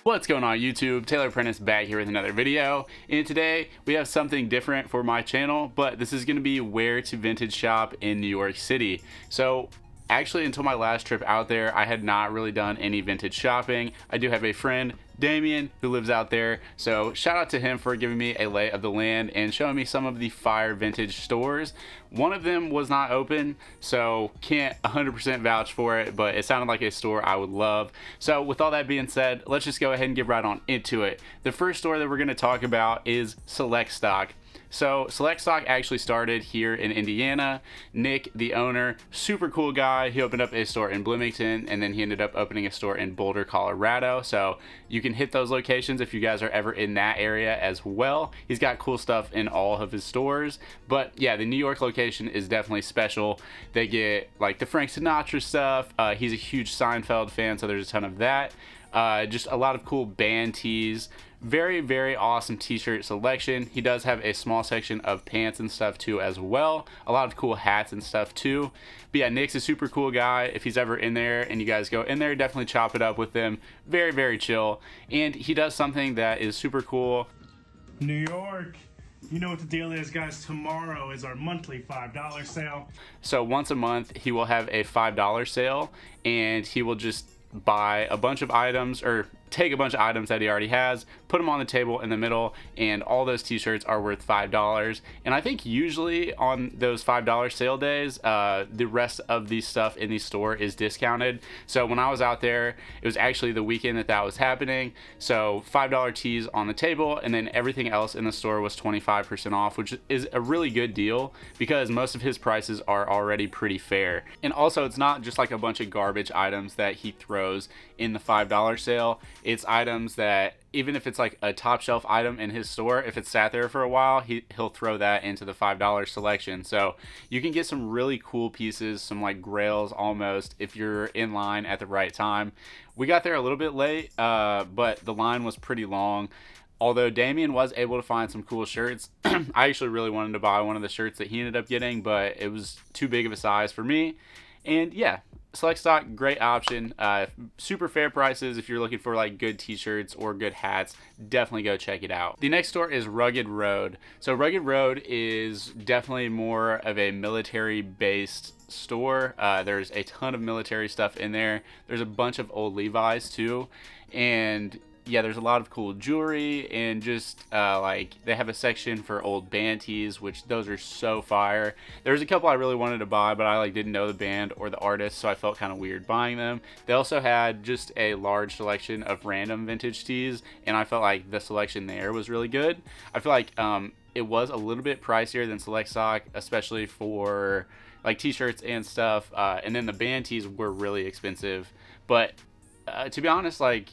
What's going on YouTube? Taylor Prentice back here with another video, and today we have something different for my channel, but this is going to be where to vintage shop in New York City. So actually, until my last trip out there, I had not really done any vintage shopping. I do have a friend, Damien, who lives out there, so shout out to him for giving me a lay of the land and showing me some of the fire vintage stores. One of them was not open, so can't 100% vouch for it, but it sounded like a store I would love. So with all that being said, let's just go ahead and get right on into it. The first store that we're going to talk about is Select Stock. So Select Stock actually started here in Indiana. Nick, the owner, super cool guy. He opened up a store in Bloomington, and then he ended up opening a store in Boulder, Colorado. So you can hit those locations if you guys are ever in that area as well. He's got cool stuff in all of his stores. But yeah, the New York location is definitely special. They get like the Frank Sinatra stuff. He's a huge Seinfeld fan, so there's a ton of that. Just a lot of cool band tees. Very awesome t-shirt selection. He does have a small section of pants and stuff too as well. A lot of cool hats and stuff too. But yeah, Nick's a super cool guy. If he's ever in there and you guys go in there, definitely chop it up with him. Very chill. And he does something that is super cool. New York, you know what the deal is, guys. Tomorrow is our monthly $5 sale. So once a month he will have a $5 sale, and he will just buy a bunch of items, or take a bunch of items that he already has, put them on the table in the middle, and all those t-shirts are worth $5. And I think usually on those $5 sale days, the rest of the stuff in the store is discounted. So when I was out there, it was actually the weekend that was happening. So $5 tees on the table, and then everything else in the store was 25% off, which is a really good deal because most of his prices are already pretty fair. And also, it's not just like a bunch of garbage items that he throws in the $5 sale. It's items that, even if it's like a top shelf item in his store, if it's sat there for a while, he'll throw that into the $5 selection. So you can get some really cool pieces, some like grails almost, if you're in line at the right time. We got there a little bit late, but the line was pretty long. Although Damien was able to find some cool shirts. I actually really wanted to buy one of the shirts that he ended up getting, but it was too big of a size for me. And yeah, Select Stock, great option. Super fair prices if you're looking for like good t-shirts or good hats. Definitely go check it out. The next store is Rugged Road. So Rugged Road is definitely more of a military based store. There's a ton of military stuff in there. There's a bunch of old Levi's too, and yeah, there's a lot of cool jewelry, and just like they have a section for old band tees, which those are so fire. There's a couple I really wanted to buy, but I like didn't know the band or the artist, so I felt kind of weird buying them. They also had just a large selection of random vintage tees, and I felt like the selection there was really good. I feel like it was a little bit pricier than Select Stock, especially for like t-shirts and stuff, and then the band tees were really expensive. But to be honest, like,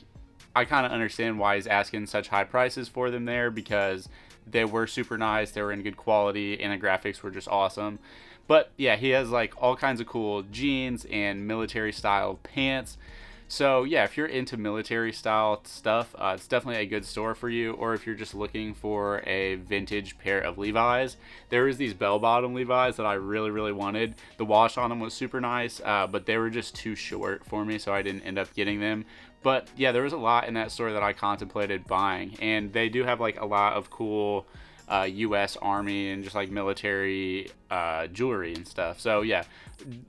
I kind of understand why he's asking such high prices for them there, because they were super nice, they were in good quality, and the graphics were just awesome. But yeah, he has like all kinds of cool jeans and military style pants. So yeah, if you're into military style stuff, it's definitely a good store for you. Or if you're just looking for a vintage pair of Levi's, there is these bell bottom Levi's that I really wanted. The wash on them was super nice, but they were just too short for me, so I didn't end up getting them. But yeah, there was a lot in that store that I contemplated buying, and they do have like a lot of cool U.S. Army and just like military jewelry and stuff. So yeah,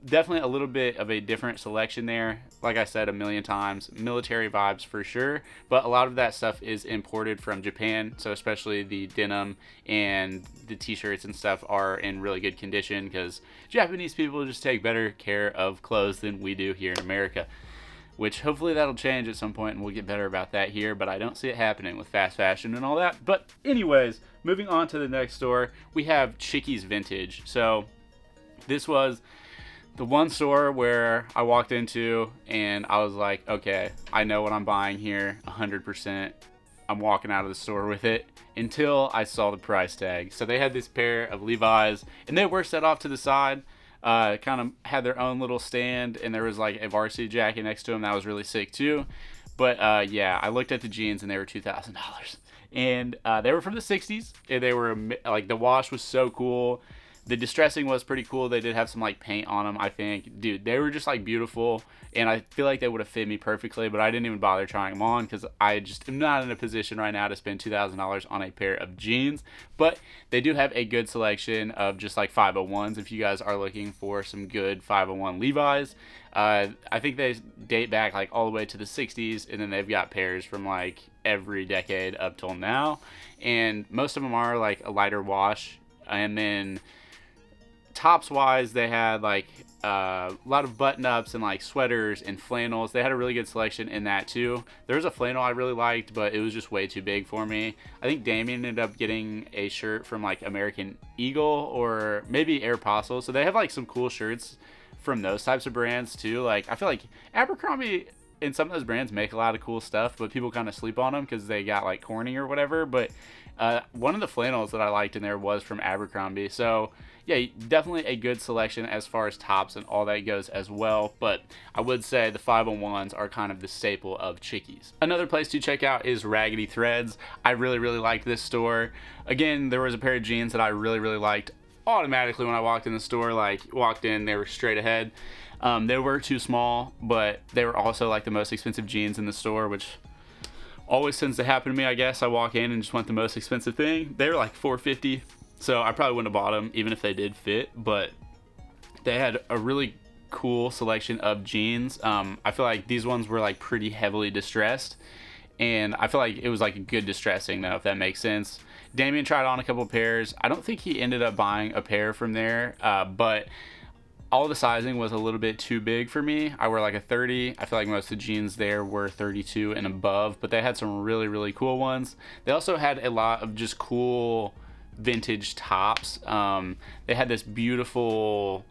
definitely a little bit of a different selection there. Like I said a million times, military vibes for sure, but a lot of that stuff is imported from Japan, so especially the denim and the t-shirts and stuff are in really good condition, because Japanese people just take better care of clothes than we do here in America. Which hopefully that'll change at some point, and we'll get better about that here, but I don't see it happening with fast fashion and all that. But anyways, moving on to the next store, we have Chickies Vintage. So this was the one store where I walked into and I was like, okay, I know what I'm buying here 100%. I'm walking out of the store with it, until I saw the price tag. So they had this pair of Levi's, and they were set off to the side. Kind of had their own little stand, and there was like a varsity jacket next to them that was really sick too. But yeah, I looked at the jeans and they were $2,000, and they were from the 60s. And they were like, the wash was so cool. The distressing was pretty cool. They did have some like paint on them, I think. Dude, they were just like beautiful, and I feel like they would have fit me perfectly, but I didn't even bother trying them on because I just am not in a position right now to spend $2,000 on a pair of jeans. But they do have a good selection of just like 501s if you guys are looking for some good 501 Levi's. I think they date back like all the way to the 60s, and then they've got pairs from like every decade up till now, and most of them are like a lighter wash. And then tops wise, they had like a lot of button ups and like sweaters and flannels. They had a really good selection in that too. There was a flannel I really liked, but it was just way too big for me. I think Damien ended up getting a shirt from like American Eagle or maybe Aeropostale. So they have like some cool shirts from those types of brands too. Like I feel like Abercrombie and some of those brands make a lot of cool stuff, but people kind of sleep on them because they got like corny or whatever. But one of the flannels that I liked in there was from Abercrombie. So yeah, definitely a good selection as far as tops and all that goes as well. But I would say the 501s are kind of the staple of Chickies. Another place to check out is Raggedy Threads. I really liked this store. Again, there was a pair of jeans that I really liked. Automatically when I walked in the store, like walked in, they were straight ahead. They were too small, but they were also like the most expensive jeans in the store, which always tends to happen to me, I guess. I walk in and just want the most expensive thing. They were like $4.50, so I probably wouldn't have bought them even if they did fit, but they had a really cool selection of jeans. I feel like these ones were like pretty heavily distressed, and I feel like it was like a good distressing though, if that makes sense. Damien tried on a couple pairs. I don't think he ended up buying a pair from there, but all the sizing was a little bit too big for me. I wear like a 30. I feel like most of the jeans there were 32 and above, but they had some really cool ones. They also had a lot of just cool vintage tops. They had this beautiful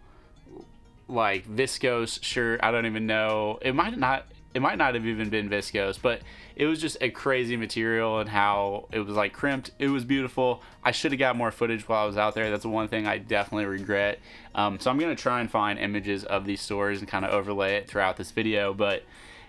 like viscose shirt. I don't even know. It might not have even been viscose, but it was just a crazy material and how it was like crimped. It was beautiful. I should have got more footage while I was out there. That's the one thing I definitely regret. So I'm going to try and find images of these stores and kind of overlay it throughout this video. But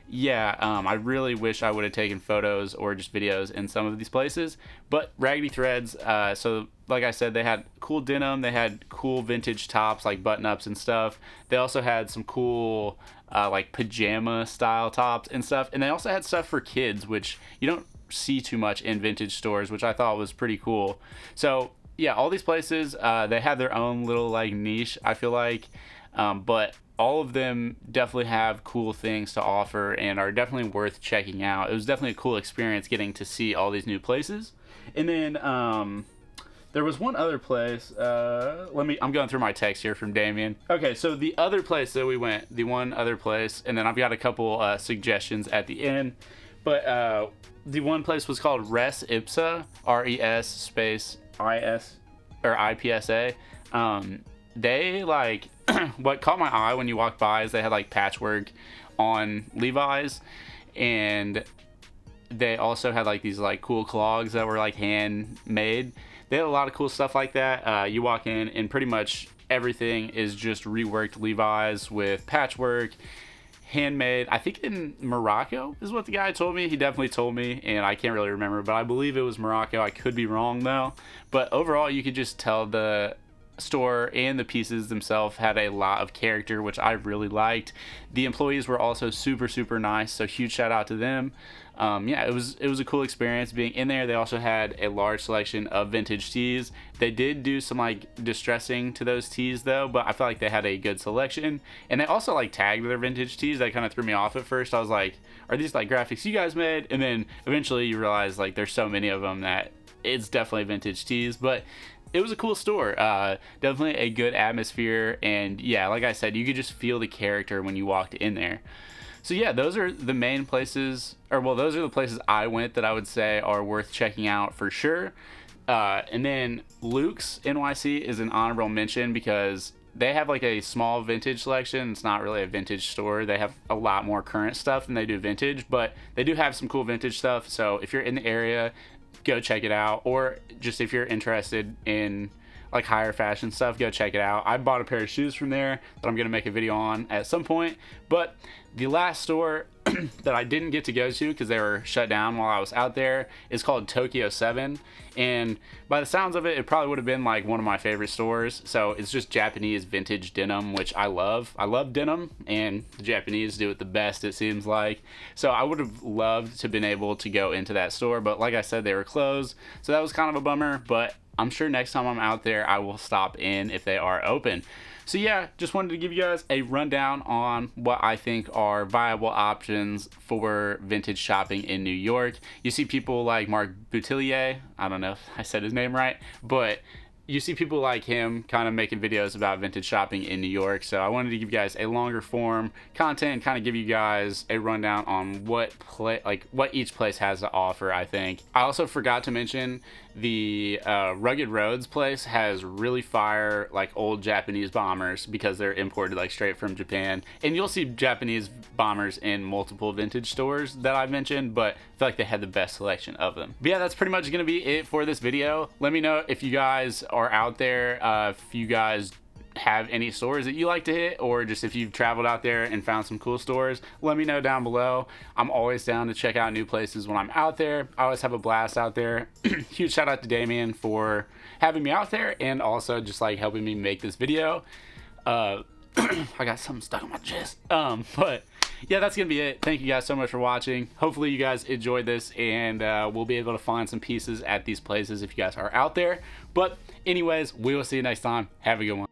yeah, I really wish I would have taken photos or just videos in some of these places. But Raggedy Threads, so like I said, they had cool denim. They had cool vintage tops like button-ups and stuff. They also had some cool like pajama style tops and stuff, and they also had stuff for kids, which you don't see too much in vintage stores, which I thought was pretty cool. So yeah, all these places, they have their own little like niche, I feel like, but all of them definitely have cool things to offer and are definitely worth checking out. It was definitely a cool experience getting to see all these new places. And then there was one other place. I'm going through my text here from Damien. Okay, so the other place that we went, the one other place, and then I've got a couple suggestions at the end. But the one place was called Res Ipsa, R-E-S space I-S or I-P-S-A. They like, what caught my eye when you walked by is they had like patchwork on Levi's, and they also had like these like cool clogs that were like handmade. They had a lot of cool stuff like that. You walk in and pretty much everything is just reworked Levi's with patchwork, handmade. I think in Morocco is what the guy told me. He definitely told me, and I can't really remember, but I believe it was Morocco. I could be wrong though. But overall, you could just tell the store and the pieces themselves had a lot of character, which I really liked. The employees were also super nice, so huge shout out to them. Yeah, it was a cool experience being in there. They also had a large selection of vintage tees. They did do some like distressing to those tees though, but I felt like they had a good selection. And they also like tagged their vintage tees. That kind of threw me off at first. I was like, are these like graphics you guys made? And then eventually you realize like there's so many of them that it's definitely vintage tees. But it was a cool store. Definitely a good atmosphere, and yeah, like I said, you could just feel the character when you walked in there. So yeah, those are the main places, or well, those are the places I went that I would say are worth checking out for sure. And then Luke's NYC is an honorable mention because they have like a small vintage selection. It's not really a vintage store. They have a lot more current stuff than they do vintage, but they do have some cool vintage stuff. So if you're in the area, go check it out. Or just if you're interested in like higher fashion stuff, go check it out. I bought a pair of shoes from there that I'm gonna make a video on at some point. But the last store that I didn't get to go to because they were shut down while I was out there is called Tokyo 7, and by the sounds of it, it probably would have been like one of my favorite stores. So it's just Japanese vintage denim, which I love. I love denim, and the Japanese do it the best, it seems like. So I would have loved to have been able to go into that store, but like I said, they were closed, so that was kind of a bummer. But I'm sure next time I'm out there, I will stop in if they are open. So yeah, just wanted to give you guys a rundown on what I think are viable options for vintage shopping in New York. You see people like Mark Boutillier, I don't know if I said his name right, but you see people like him kind of making videos about vintage shopping in New York. So I wanted to give you guys a longer form content and kind of give you guys a rundown on what each place has to offer, I think. I also forgot to mention the Rugged Roads place has really fire like old Japanese bombers because they're imported like straight from Japan. And you'll see Japanese bombers in multiple vintage stores that I've mentioned, but I feel like they had the best selection of them. But yeah, that's pretty much gonna be it for this video. Let me know if you guys are out there, if you guys have any stores that you like to hit, or just if you've traveled out there and found some cool stores, let me know down below. I'm always down to check out new places when I'm out there. I always have a blast out there. Huge shout out to Damien for having me out there and also just like helping me make this video. I got something stuck in my chest. But yeah, that's gonna be it. Thank you guys so much for watching. Hopefully you guys enjoyed this, and we'll be able to find some pieces at these places if you guys are out there. But anyways, we will see you next time. Have a good one.